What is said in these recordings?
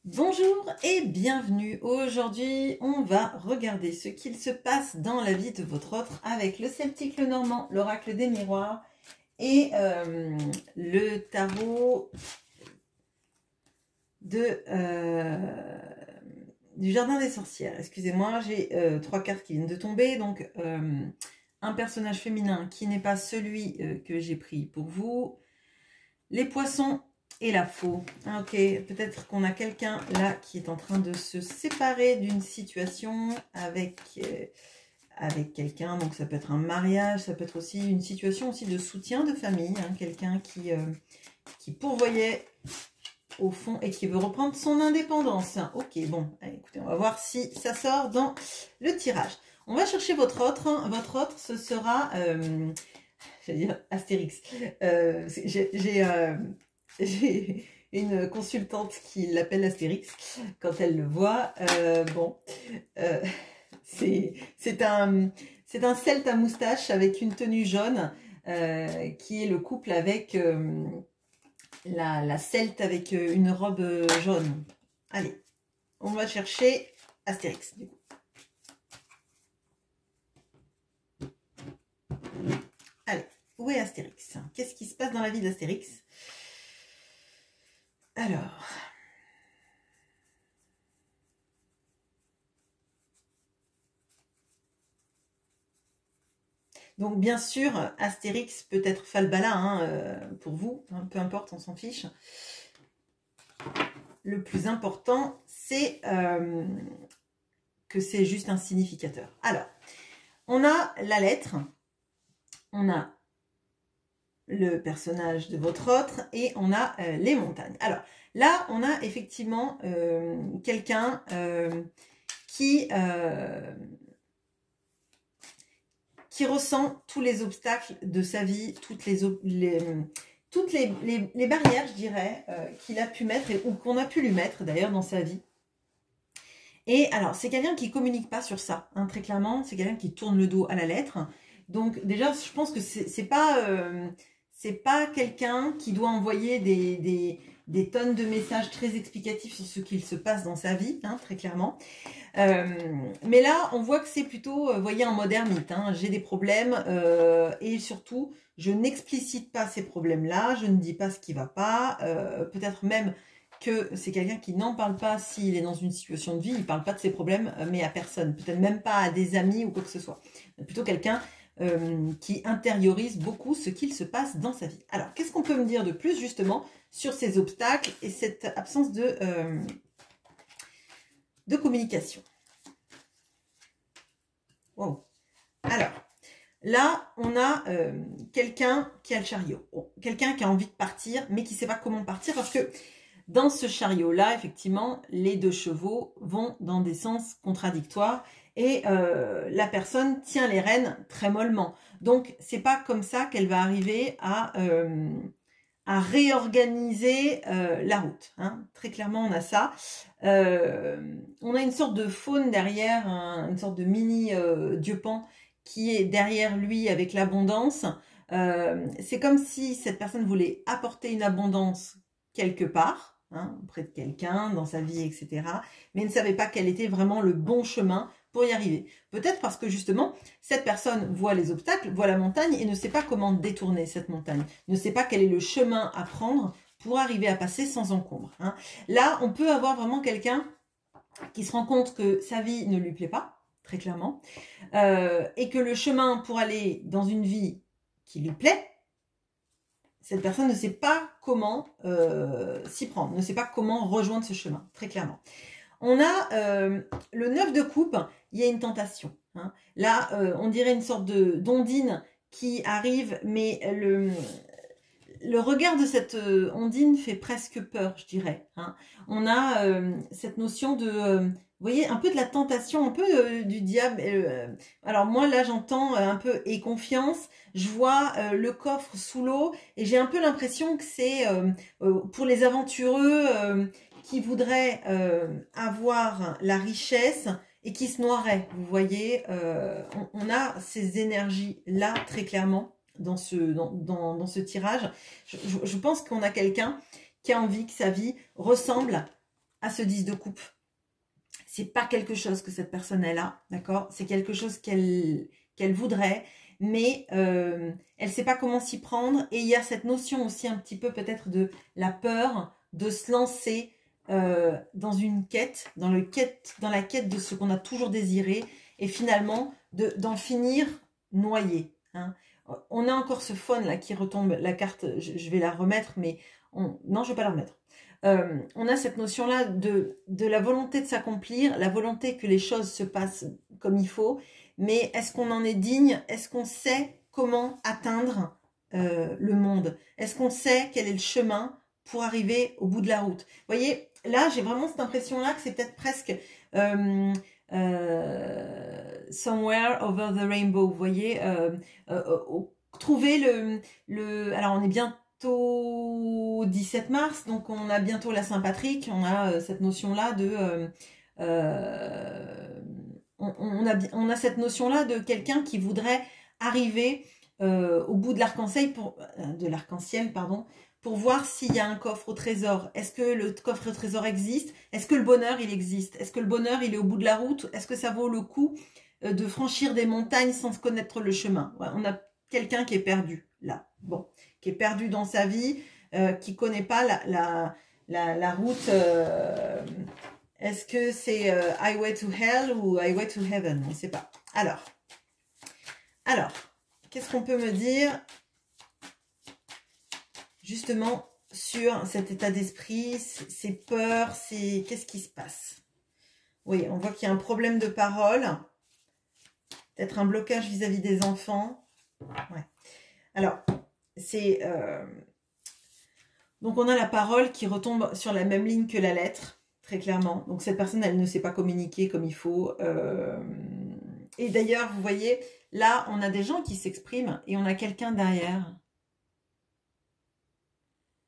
Bonjour et bienvenue. Aujourd'hui, on va regarder ce qu'il se passe dans la vie de votre autre avec le Celtique, le Normand, l'oracle des miroirs et le tarot du jardin des sorcières. Excusez-moi, j'ai 3 cartes qui viennent de tomber. Donc, un personnage féminin qui n'est pas celui que j'ai pris pour vous. Les poissons et la faux. Ok, peut-être qu'on a quelqu'un là qui est en train de se séparer d'une situation avec quelqu'un. Donc ça peut être un mariage, ça peut être aussi une situation aussi de soutien de famille. Hein, quelqu'un qui pourvoyait au fond et qui veut reprendre son indépendance. Ok, bon, allez, écoutez, on va voir si ça sort dans le tirage. On va chercher votre autre. Votre autre, ce sera... j'allais dire Astérix. J'ai une consultante qui l'appelle Astérix quand elle le voit. C'est un celte à moustache avec une tenue jaune qui est le couple avec la celte avec une robe jaune. Allez, on va chercher Astérix du coup. Allez, où est Astérix? Qu'est-ce qui se passe dans la vie d'Astérix? Alors, donc bien sûr, Astérix peut être Falbala hein, pour vous, hein, peu importe, on s'en fiche. Le plus important, c'est que c'est juste un significateur. Alors, on a la lettre, on a le personnage de votre autre et on a les montagnes. Alors là, on a effectivement quelqu'un qui ressent tous les obstacles de sa vie, toutes les barrières, je dirais, qu'il a pu mettre ou qu'on a pu lui mettre d'ailleurs dans sa vie. Et alors, c'est quelqu'un qui communique pas sur ça, hein, très clairement. C'est quelqu'un qui tourne le dos à la lettre. Donc déjà, je pense que c'est pas quelqu'un qui doit envoyer des tonnes de messages très explicatifs sur ce qu'il se passe dans sa vie, hein, très clairement. Mais là, on voit que c'est plutôt, voyez, en mode ermite. Hein, j'ai des problèmes et surtout, je n'explicite pas ces problèmes-là. Je ne dis pas ce qui ne va pas. Peut-être même que c'est quelqu'un qui n'en parle pas s'il est dans une situation de vie. Il ne parle pas de ses problèmes, mais à personne. Peut-être même pas à des amis ou quoi que ce soit. Plutôt quelqu'un qui intériorise beaucoup ce qu'il se passe dans sa vie. Alors, qu'est-ce qu'on peut me dire de plus justement sur ces obstacles et cette absence de communication? Wow. Alors, là, on a quelqu'un qui a le chariot. Bon, quelqu'un qui a envie de partir, mais qui ne sait pas comment partir parce que dans ce chariot-là, effectivement, les deux chevaux vont dans des sens contradictoires et la personne tient les rênes très mollement. Donc, c'est pas comme ça qu'elle va arriver à réorganiser la route. Hein. Très clairement, on a ça. On a une sorte de faune derrière, une sorte de mini Dieu Pan qui est derrière lui avec l'abondance. C'est comme si cette personne voulait apporter une abondance quelque part, hein, auprès de quelqu'un, dans sa vie, etc. Mais ne savait pas quel était vraiment le bon chemin pour y arriver. Peut-être parce que justement, cette personne voit les obstacles, voit la montagne et ne sait pas comment détourner cette montagne, ne sait pas quel est le chemin à prendre pour arriver à passer sans encombre. Hein. Là, on peut avoir vraiment quelqu'un qui se rend compte que sa vie ne lui plaît pas, très clairement, et que le chemin pour aller dans une vie qui lui plaît, cette personne ne sait pas comment s'y prendre, ne sait pas comment rejoindre ce chemin, très clairement. On a le 9 de coupe, il y a une tentation. Hein. Là, on dirait une sorte d'ondine qui arrive, mais le regard de cette ondine fait presque peur, je dirais. Hein. On a cette notion de, vous voyez, un peu de la tentation, un peu du diable. Alors moi, là, j'entends un peu « et confiance ». Je vois le coffre sous l'eau et j'ai un peu l'impression que c'est pour les aventureux qui voudraient avoir la richesse et qui se noieraient. Vous voyez, on a ces énergies-là très clairement dans ce tirage. Je pense qu'on a quelqu'un qui a envie que sa vie ressemble à ce 10 de coupe. C'est pas quelque chose que cette personne elle a, d'accord? C'est quelque chose qu'elle voudrait, mais elle sait pas comment s'y prendre. Et il y a cette notion aussi un petit peu peut-être de la peur de se lancer dans une quête, dans la quête de ce qu'on a toujours désiré, et finalement d'en finir noyé. Hein. On a encore ce faune là qui retombe, la carte, je vais la remettre, mais non, je vais pas la remettre. On a cette notion-là de la volonté de s'accomplir, la volonté que les choses se passent comme il faut, mais est-ce qu'on en est digne? Est-ce qu'on sait comment atteindre le monde? Est-ce qu'on sait quel est le chemin pour arriver au bout de la route? Vous voyez, là, j'ai vraiment cette impression-là que c'est peut-être presque somewhere over the rainbow, vous voyez, trouver alors on est bien 17 mars, donc on a bientôt la Saint-Patrick, on a cette notion-là de... on a cette notion-là de quelqu'un qui voudrait arriver au bout de l'arc-en-ciel, pardon, pour voir s'il y a un coffre au trésor. Est-ce que le coffre au trésor existe? Est-ce que le bonheur, il existe? Est-ce que le bonheur, il est au bout de la route? Est-ce que ça vaut le coup de franchir des montagnes sans connaître le chemin? Ouais, on a quelqu'un qui est perdu, là. Bon, qui est perdu dans sa vie, qui connaît pas la route. Est-ce que c'est Highway to Hell ou Highway to Heaven? On ne sait pas. Alors, qu'est-ce qu'on peut me dire justement sur cet état d'esprit, ces peurs, qu'est-ce qui se passe? Oui, on voit qu'il y a un problème de parole, peut-être un blocage vis-à-vis des enfants. Ouais. Alors, c'est... donc, on a la parole qui retombe sur la même ligne que la lettre, très clairement. Donc, cette personne, elle ne sait pas communiquer comme il faut. Et d'ailleurs, vous voyez, là, on a des gens qui s'expriment et on a quelqu'un derrière.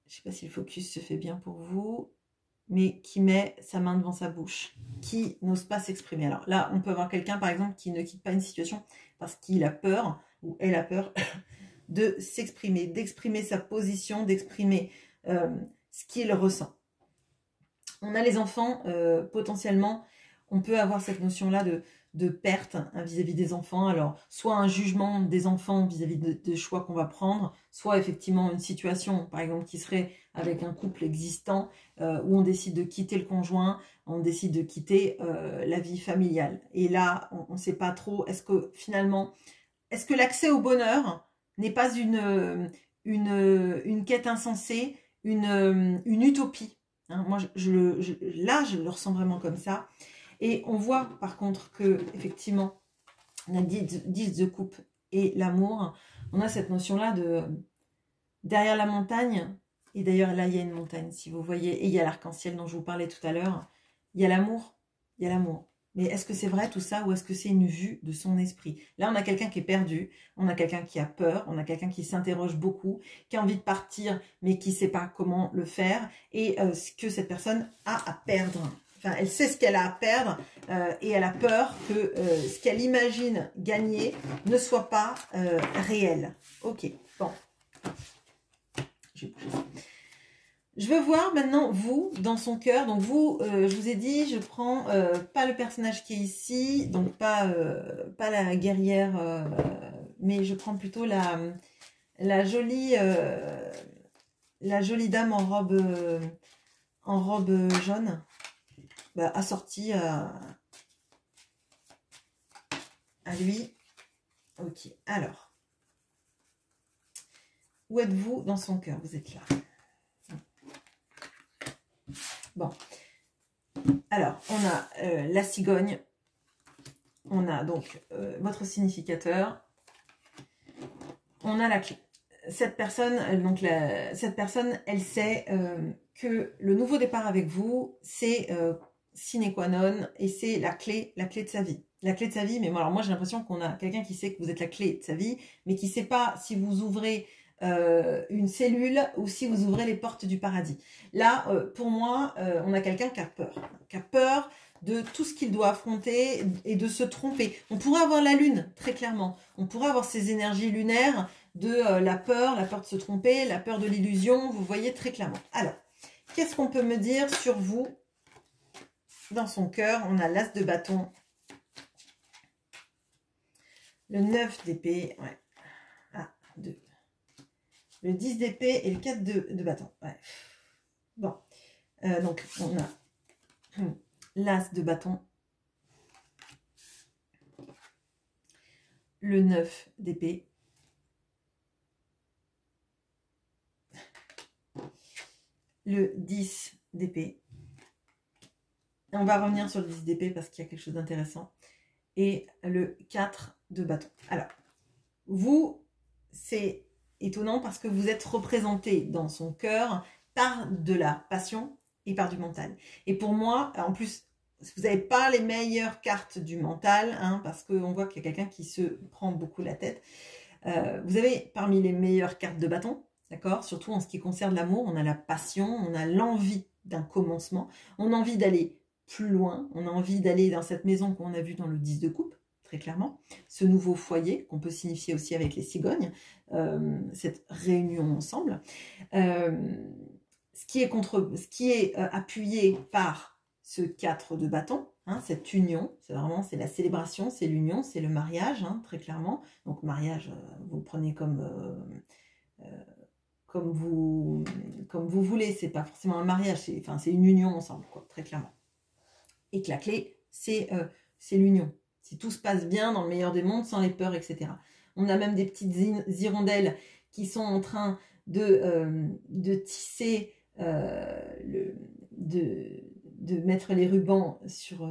Je ne sais pas si le focus se fait bien pour vous, mais qui met sa main devant sa bouche, qui n'ose pas s'exprimer. Alors là, on peut avoir quelqu'un, par exemple, qui ne quitte pas une situation parce qu'il a peur, ou elle a peur, de s'exprimer, d'exprimer sa position, d'exprimer ce qu'il ressent. On a les enfants, potentiellement, on peut avoir cette notion-là de perte vis-à-vis des enfants. Alors, soit un jugement des enfants vis-à-vis des choix qu'on va prendre, soit effectivement une situation, par exemple, qui serait avec un couple existant, où on décide de quitter le conjoint, on décide de quitter la vie familiale. Et là, on ne sait pas trop, est-ce que finalement, est-ce que l'accès au bonheur n'est pas une quête insensée, une utopie, hein? Moi, là, je le ressens vraiment comme ça. Et on voit par contre que effectivement, on a 10 de coupe et l'amour, on a cette notion-là de derrière la montagne, et d'ailleurs là, il y a une montagne, si vous voyez, et il y a l'arc-en-ciel dont je vous parlais tout à l'heure, il y a l'amour, il y a l'amour. Mais est-ce que c'est vrai tout ça ou est-ce que c'est une vue de son esprit? Là, on a quelqu'un qui est perdu, on a quelqu'un qui a peur, on a quelqu'un qui s'interroge beaucoup, qui a envie de partir, mais qui ne sait pas comment le faire, et ce que cette personne a à perdre. Enfin, elle sait ce qu'elle a à perdre et elle a peur que ce qu'elle imagine gagner ne soit pas réel. Ok, bon. Je veux voir maintenant vous, dans son cœur. Donc vous, je vous ai dit, je prends pas le personnage qui est ici, donc pas la guerrière, mais je prends plutôt la jolie dame en robe jaune. Assorti à lui. Ok, alors. Où êtes-vous dans son cœur? Vous êtes là. Bon. Alors, on a la cigogne. On a donc votre significateur. On a la clé. Cette personne, elle sait que le nouveau départ avec vous, c'est... sine qua non, et c'est la clé de sa vie. La clé de sa vie, mais alors moi j'ai l'impression qu'on a quelqu'un qui sait que vous êtes la clé de sa vie, mais qui ne sait pas si vous ouvrez une cellule ou si vous ouvrez les portes du paradis. Là, pour moi, on a quelqu'un qui a peur de tout ce qu'il doit affronter et de se tromper. On pourrait avoir la lune, très clairement. On pourrait avoir ces énergies lunaires de la peur de se tromper, la peur de l'illusion, vous voyez très clairement. Alors, qu'est-ce qu'on peut me dire sur vous dans son cœur, on a l'As de bâton, le 9 d'épée, ouais. Ah, 2. Le 10 d'épée et le 4 de bâton. Ouais. Bon. Donc, on a l'As de bâton, le 9 d'épée, le 10 d'épée. On va revenir sur le 10 d'épée parce qu'il y a quelque chose d'intéressant. Et le 4 de bâton. Alors, vous, c'est étonnant parce que vous êtes représenté dans son cœur par de la passion et par du mental. Et pour moi, en plus, vous n'avez pas les meilleures cartes du mental, hein, parce qu'on voit qu'il y a quelqu'un qui se prend beaucoup la tête. Vous avez parmi les meilleures cartes de bâton, d'accord? Surtout en ce qui concerne l'amour, on a la passion, on a l'envie d'un commencement, on a envie d'aller plus loin, on a envie d'aller dans cette maison qu'on a vue dans le 10 de coupe, très clairement, ce nouveau foyer qu'on peut signifier aussi avec les cigognes, cette réunion ensemble, ce qui est appuyé par ce 4 de bâton, hein, cette union, c'est la célébration, c'est l'union, c'est le mariage, hein, très clairement. Donc mariage, vous le prenez comme vous voulez, c'est pas forcément un mariage, c'est une union ensemble, quoi, très clairement. Et que la clé, c'est l'union. Si tout se passe bien, dans le meilleur des mondes, sans les peurs, etc. On a même des petites hirondelles qui sont en train de tisser, de mettre les rubans sur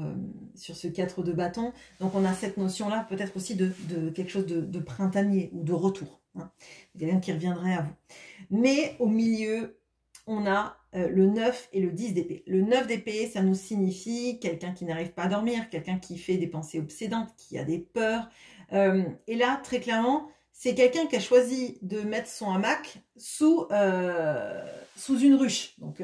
ce 4 de bâton. Donc on a cette notion-là, peut-être aussi de quelque chose de printanier ou de retour. Hein. Quelqu'un qui reviendrait à vous. Mais au milieu, on a le 9 et le 10 d'épée. Le 9 d'épée, ça nous signifie quelqu'un qui n'arrive pas à dormir, quelqu'un qui fait des pensées obsédantes, qui a des peurs. Et là, très clairement, c'est quelqu'un qui a choisi de mettre son hamac sous une ruche. Donc,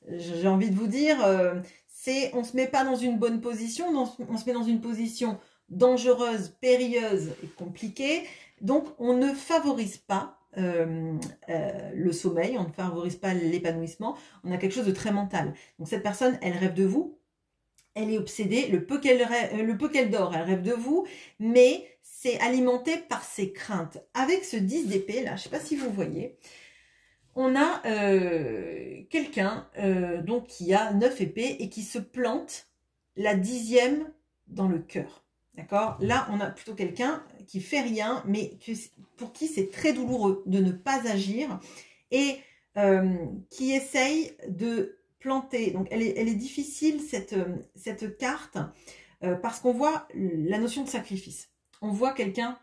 j'ai envie de vous dire, on ne se met pas dans une bonne position, on se met dans une position dangereuse, périlleuse et compliquée. Donc, on ne favorise pas le sommeil, on ne favorise pas l'épanouissement, on a quelque chose de très mental. Donc cette personne, elle rêve de vous, elle est obsédée, le peu qu'elle dort, elle rêve de vous, mais c'est alimenté par ses craintes. Avec ce 10 d'épée, là, je ne sais pas si vous voyez, on a quelqu'un donc qui a 9 épées et qui se plante la 10e dans le cœur. D'accord? Là, on a plutôt quelqu'un qui fait rien, mais pour qui c'est très douloureux de ne pas agir et qui essaye de planter. Donc, elle est difficile, cette carte, parce qu'on voit la notion de sacrifice. On voit quelqu'un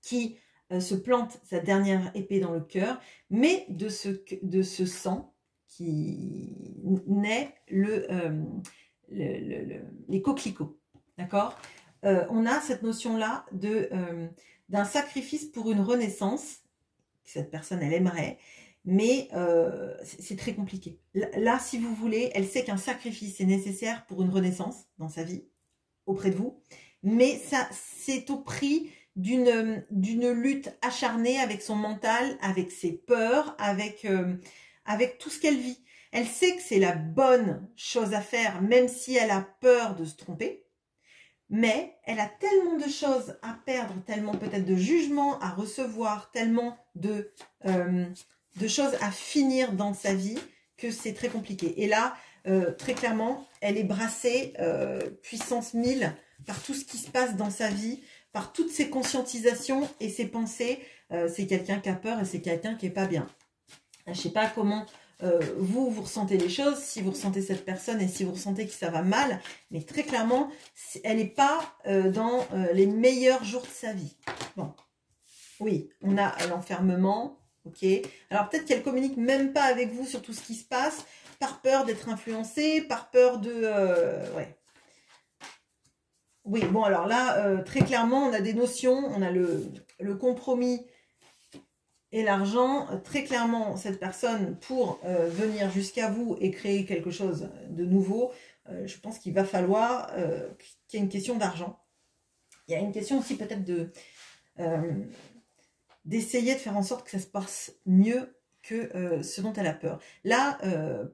qui se plante sa dernière épée dans le cœur, mais de ce sang qui naît les coquelicots. D'accord? On a cette notion-là d'un sacrifice pour une renaissance. Cette personne, elle aimerait, mais c'est très compliqué. Là, si vous voulez, elle sait qu'un sacrifice est nécessaire pour une renaissance dans sa vie, auprès de vous, mais ça, c'est au prix d'une lutte acharnée avec son mental, avec ses peurs, avec tout ce qu'elle vit. Elle sait que c'est la bonne chose à faire, même si elle a peur de se tromper. Mais elle a tellement de choses à perdre, tellement peut-être de jugements à recevoir, tellement de choses à finir dans sa vie que c'est très compliqué. Et là, très clairement, elle est brassée puissance 1000 par tout ce qui se passe dans sa vie, par toutes ses conscientisations et ses pensées. C'est quelqu'un qui a peur et c'est quelqu'un qui n'est pas bien. Je ne sais pas comment vous ressentez les choses, si vous ressentez cette personne et si vous ressentez que ça va mal, mais très clairement, elle n'est pas dans les meilleurs jours de sa vie. Bon, oui, on a l'enfermement, ok. Alors peut-être qu'elle communique même pas avec vous sur tout ce qui se passe, par peur d'être influencée, par peur de... ouais. Oui, bon alors là, très clairement, on a des notions, on a le compromis et l'argent. Très clairement, cette personne, pour venir jusqu'à vous et créer quelque chose de nouveau, je pense qu'il va falloir qu'il y ait une question d'argent. Il y a une question aussi peut-être d'essayer de faire en sorte que ça se passe mieux que ce dont elle a peur. Là,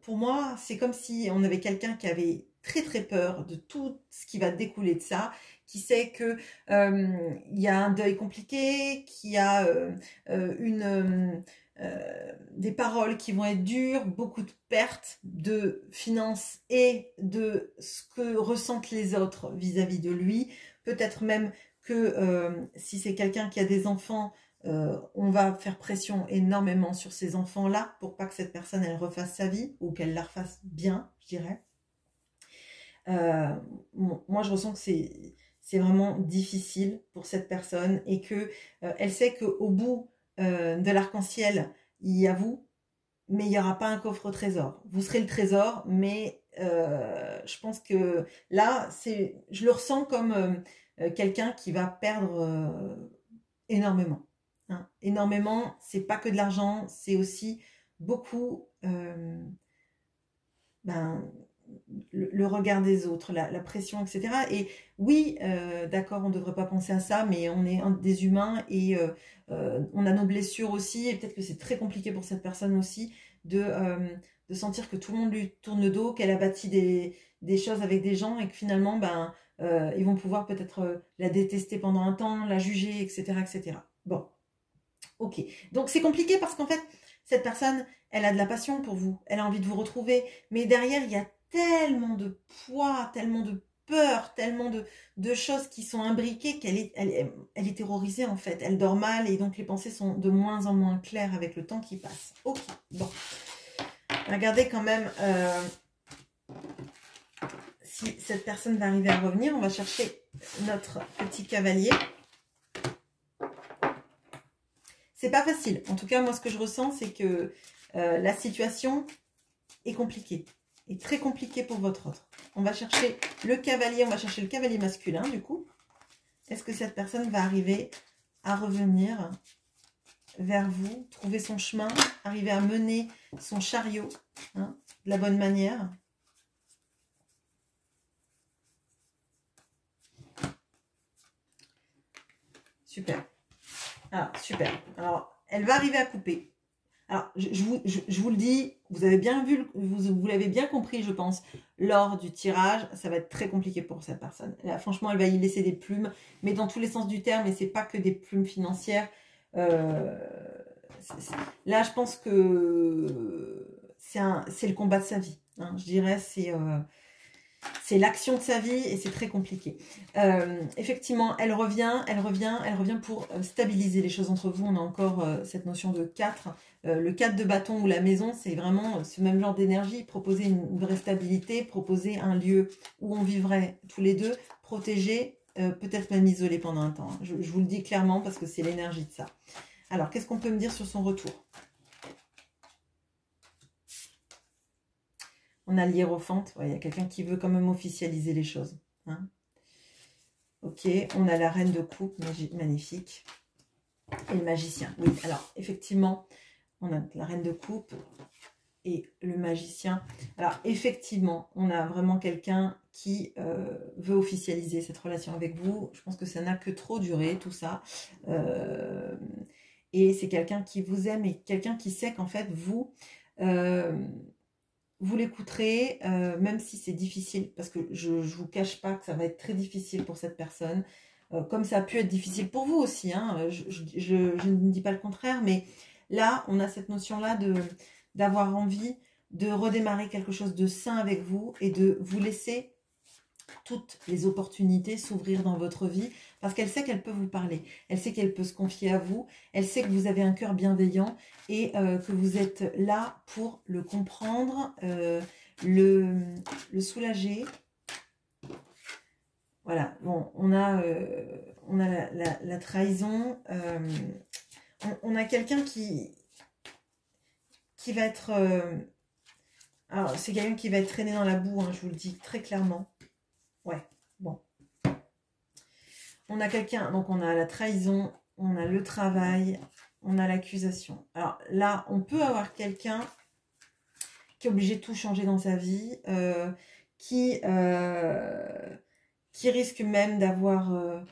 pour moi, c'est comme si on avait quelqu'un qui avait très très peur de tout ce qui va découler de ça, qui sait que il y a un deuil compliqué, qu'il y a des paroles qui vont être dures, beaucoup de pertes de finances et de ce que ressentent les autres vis-à-vis de lui. Peut-être même que si c'est quelqu'un qui a des enfants, on va faire pression énormément sur ces enfants-là pour pas que cette personne elle refasse sa vie ou qu'elle la refasse bien, je dirais. Moi, je ressens que c'est vraiment difficile pour cette personne et que elle sait qu'au bout de l'arc-en-ciel, il y a vous, mais il n'y aura pas un coffre au trésor. Vous serez le trésor, mais je pense que là, je le ressens comme quelqu'un qui va perdre énormément. Hein. Énormément, c'est pas que de l'argent, c'est aussi beaucoup le regard des autres, la pression, etc. Et oui, d'accord, on ne devrait pas penser à ça, mais on est des humains et on a nos blessures aussi, et peut-être que c'est très compliqué pour cette personne aussi de sentir que tout le monde lui tourne le dos, qu'elle a bâti des choses avec des gens et que finalement, ils vont pouvoir peut-être la détester pendant un temps, la juger, etc., etc. Bon, ok. Donc c'est compliqué parce qu'en fait, cette personne, elle a de la passion pour vous, elle a envie de vous retrouver, mais derrière, il y a tellement de poids, tellement de peur, tellement de choses qui sont imbriquées qu'elle est terrorisée en fait. Elle dort mal et donc les pensées sont de moins en moins claires avec le temps qui passe. Ok, bon. Regardez quand même si cette personne va arriver à revenir. On va chercher notre petit cavalier. C'est pas facile. En tout cas, moi, ce que je ressens, c'est que la situation est compliquée. Est très compliquée pour votre autre. On va chercher le cavalier. On va chercher le cavalier masculin, du coup. Est-ce que cette personne va arriver à revenir vers vous, trouver son chemin, arriver à mener son chariot hein, de la bonne manière? Super. Ah, super. Alors, elle va arriver à couper. Alors, je vous le dis, vous avez bien vu, vous l'avez bien compris, je pense, lors du tirage, ça va être très compliqué pour cette personne. Là, franchement, elle va y laisser des plumes, mais dans tous les sens du terme, et c'est pas que des plumes financières. Là, je pense que c'est le combat de sa vie. Hein. Je dirais, c'est l'action de sa vie et c'est très compliqué. Effectivement, elle revient pour stabiliser les choses entre vous. On a encore cette notion de 4. Le 4 de bâton ou la maison, c'est vraiment ce même genre d'énergie. Proposer une vraie stabilité, proposer un lieu où on vivrait tous les deux, protégés, peut-être même isolés pendant un temps. Je vous le dis clairement parce que c'est l'énergie de ça. Alors, qu'est-ce qu'on peut me dire sur son retour? On a l'hiérophante, il y a quelqu'un qui veut quand même officialiser les choses. Hein. Ok, on a la reine de coupe, magnifique. Et le magicien. Oui, alors effectivement, on a la reine de coupe et le magicien. Alors effectivement, on a vraiment quelqu'un qui veut officialiser cette relation avec vous. Je pense que ça n'a que trop duré, tout ça. Et c'est quelqu'un qui vous aime et quelqu'un qui sait qu'en fait, vous l'écouterez, même si c'est difficile, parce que je ne vous cache pas que ça va être très difficile pour cette personne, comme ça a pu être difficile pour vous aussi, hein, je ne dis pas le contraire, mais là, on a cette notion-là d'avoir envie de redémarrer quelque chose de sain avec vous et de vous laisser toutes les opportunités s'ouvrir dans votre vie, parce qu'elle sait qu'elle peut vous parler, elle sait qu'elle peut se confier à vous, elle sait que vous avez un cœur bienveillant et que vous êtes là pour le comprendre, le soulager. Voilà, bon, on a la trahison, on a quelqu'un qui va être... alors, c'est quelqu'un qui va être traîné dans la boue, hein, je vous le dis très clairement. Ouais, bon. On a quelqu'un, donc on a la trahison, on a le travail, on a l'accusation. Alors là, on peut avoir quelqu'un qui est obligé de tout changer dans sa vie, qui risque même d'avoir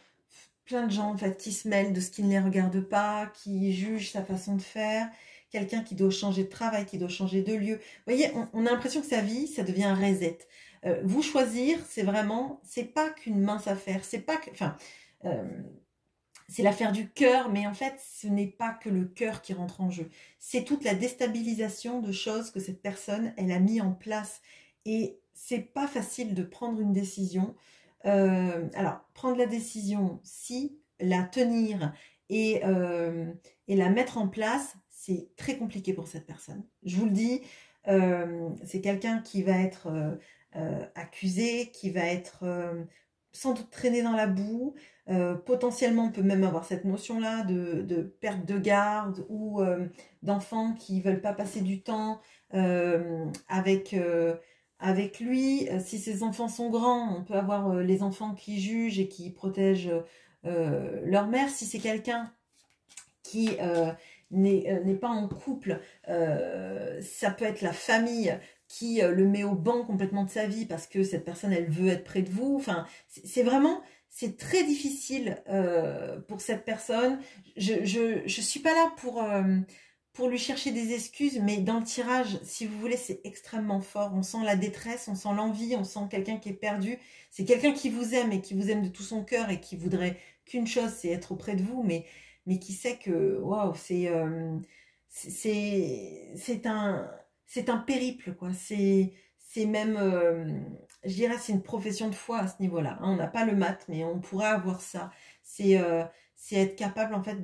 plein de gens en fait, qui se mêlent de ce qui ne les regarde pas, qui jugent sa façon de faire, quelqu'un qui doit changer de travail, qui doit changer de lieu. Vous voyez, on a l'impression que sa vie, ça devient un reset. Vous choisir, c'est vraiment, c'est pas qu'une mince affaire, c'est pas que, enfin, c'est l'affaire du cœur, mais en fait, ce n'est pas que le cœur qui rentre en jeu. C'est toute la déstabilisation de choses que cette personne, elle a mis en place. Et c'est pas facile de prendre une décision. Alors, prendre la décision, si, la tenir et la mettre en place, c'est très compliqué pour cette personne. Je vous le dis, c'est quelqu'un qui va être accusé, qui va être sans doute traîné dans la boue. Potentiellement, on peut même avoir cette notion-là de perte de garde ou d'enfants qui veulent pas passer du temps avec lui. Si ces enfants sont grands, on peut avoir les enfants qui jugent et qui protègent leur mère. Si c'est quelqu'un qui n'est pas en couple, ça peut être la famille qui le met au banc complètement de sa vie parce que cette personne, elle veut être près de vous. Enfin, c'est vraiment, c'est très difficile pour cette personne. Je suis pas là pour lui chercher des excuses, mais dans le tirage, si vous voulez, c'est extrêmement fort. On sent la détresse, on sent l'envie, on sent quelqu'un qui est perdu. C'est quelqu'un qui vous aime et qui vous aime de tout son cœur et qui voudrait qu'une chose, c'est être auprès de vous, mais qui sait que, waouh, c'est un périple, quoi. C'est même, je dirais, c'est une profession de foi à ce niveau-là. Hein. On n'a pas le maths, mais on pourrait avoir ça. C'est être capable, en fait,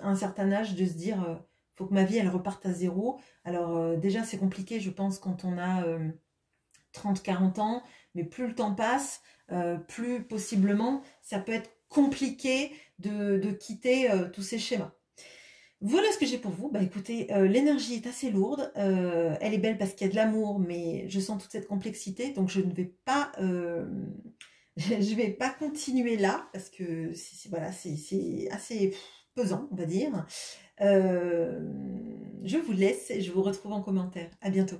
à un certain âge, de se dire, faut que ma vie, elle reparte à zéro. Alors, déjà, c'est compliqué, je pense, quand on a 30-40 ans, mais plus le temps passe, plus possiblement, ça peut être compliqué de quitter tous ces schémas. Voilà ce que j'ai pour vous. Bah écoutez, l'énergie est assez lourde. Elle est belle parce qu'il y a de l'amour, mais je sens toute cette complexité, donc je ne vais pas, je vais pas continuer là parce que voilà, c'est assez pesant, on va dire. Je vous laisse et je vous retrouve en commentaire. À bientôt.